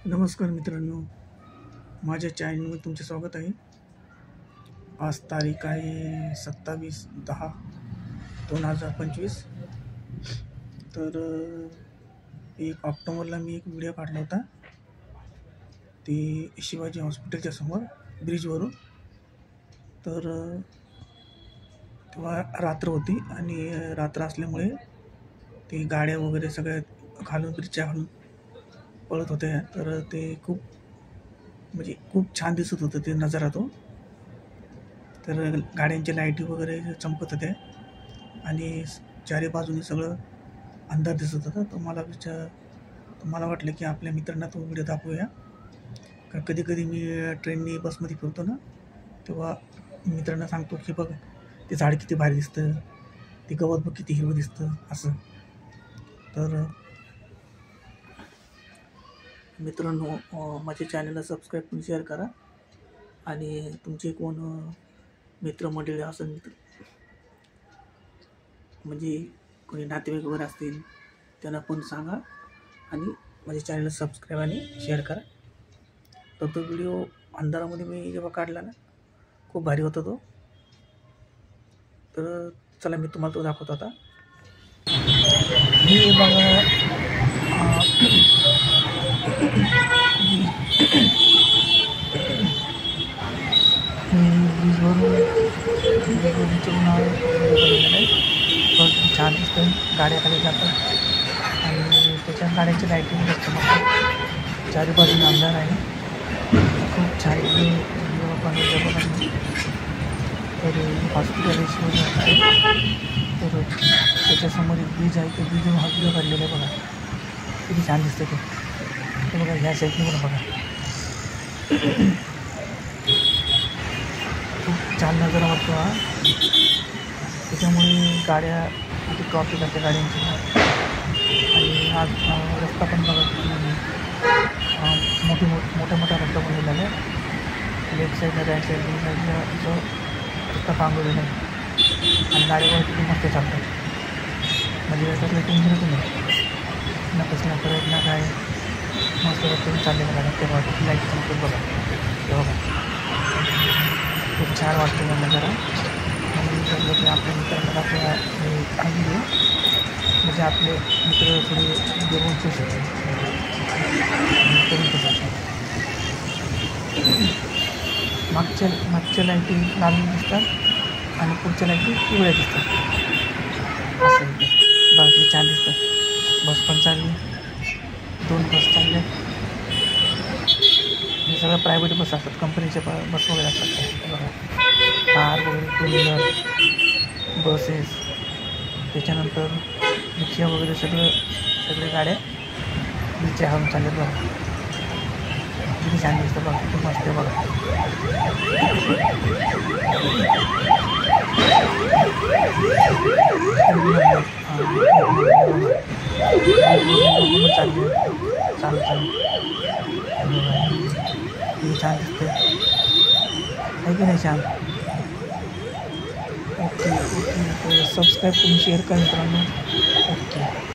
नमस्कार मित्रांनो, माझ्या चॅनलमध्ये तुमचे स्वागत आहे. आज तारीख आहे 27/10/2025. तर 1 ऑक्टोबरला मी एक व्हिडिओ काढला होता, ते शिवाजी हॉस्पिटलच्या समोर ब्रिजवरून. तर तेव्हा रात्र होती आणि रात्र असल्यामुळे ते गाड्या वगैरे सगळ्या खालून ब्रिजच्या खालून पळत होत्या. तर ते खूप छान दिसत होतं ते नजारा तो. तर गाड्यांच्या लाईटी वगैरे चमकत होत्या आणि चारी बाजूने सगळं अंधार दिसत होता. तर मला वाटलं की आपल्या मित्रांना तो व्हिडिओ दाखवूया. कारण कधी कधी मी ट्रेननी बसमध्ये फिरतो ना, तेव्हा मित्रांना सांगतो की बघ, ते झाड किती भारी दिसतं, ते गवत बघ किती हिरवं दिसतं असं. तर मित्रांनो, माझ्या चॅनलला सबस्क्राईब करून शेअर करा आणि तुमचे कोण मित्रमंडळी असेल, म्हणजे कोणी नातेवाईक वगैरे असतील, त्यांना पण सांगा आणि माझ्या चॅनलला सबस्क्राईब आणि शेअर करा. तर तो व्हिडिओ अंधारामध्ये मी जेव्हा काढला ना, खूप भारी होता तो. तर चला मी तुम्हाला तो दाखवतो आता. हे बघा, ब्रिजवरून छान दिसतं. गाड्या खाली जातात आणि त्याच्या गाड्यांची लाईटिंग चमकतात. चारी बाजूने अंधार आहे. खूप छान तर हॉस्पिटल आहे. तर त्याच्यासमोर एक ब्रिज आहे. ते ब्रिजवरून हा व्हिडिओ काढलेला आहे. बघा किती छान दिसतं ते. बघा ह्या साईडने पण बघा, खूप छान नजारा वाटतो हा. त्याच्यामुळे गाड्या किती ट्रॉफिक असते गाड्यांची. आणि आज रस्ता पण बघा मोठा रस्ता बनवलेला आहे. लेफ्ट साईडला, राईट साईडला, साईडला असं रस्ता पांगवलेला आहे आणि गाड्या किती मस्त चालतात. म्हणजे त्यातलं टेन्शनच नाही ना, कसला फरक ना काय. मस्त रस्त्याने चाललेल्या गाड्या तेव्हा लाईट चालतात बघा. तेव्हा खूप छान वाटतं मला नजारा. आणि म्हटलं की आपल्या मित्रांना आपल्या म्हणजे आपले मित्र थोडे जेवण ठेवू शकतो. मागच्या लाईटी लाल दिसतात आणि पुढच्या लाईटी पिवळ्या दिसतात. असं बाकी छान दिसतं. बस पण चालली, 2 बस चालल्या. हे सगळं प्रायव्हेट बस असतात, कंपनीच्या बस वगैरे असतात. बघा, कार वगैरे, 2 व्हीलर बसेस, त्याच्यानंतर रिक्षा वगैरे सगळे गाड्या ब्रिजच्या खालून चालल्यात. बघा किती छान दिसतं. बघा किती मस्त आहे. बघा चालू किती छान दिसते आहे की नाही. छान. ओके. सबस्क्राईब करून शेअर करा मित्रांनो. ओके.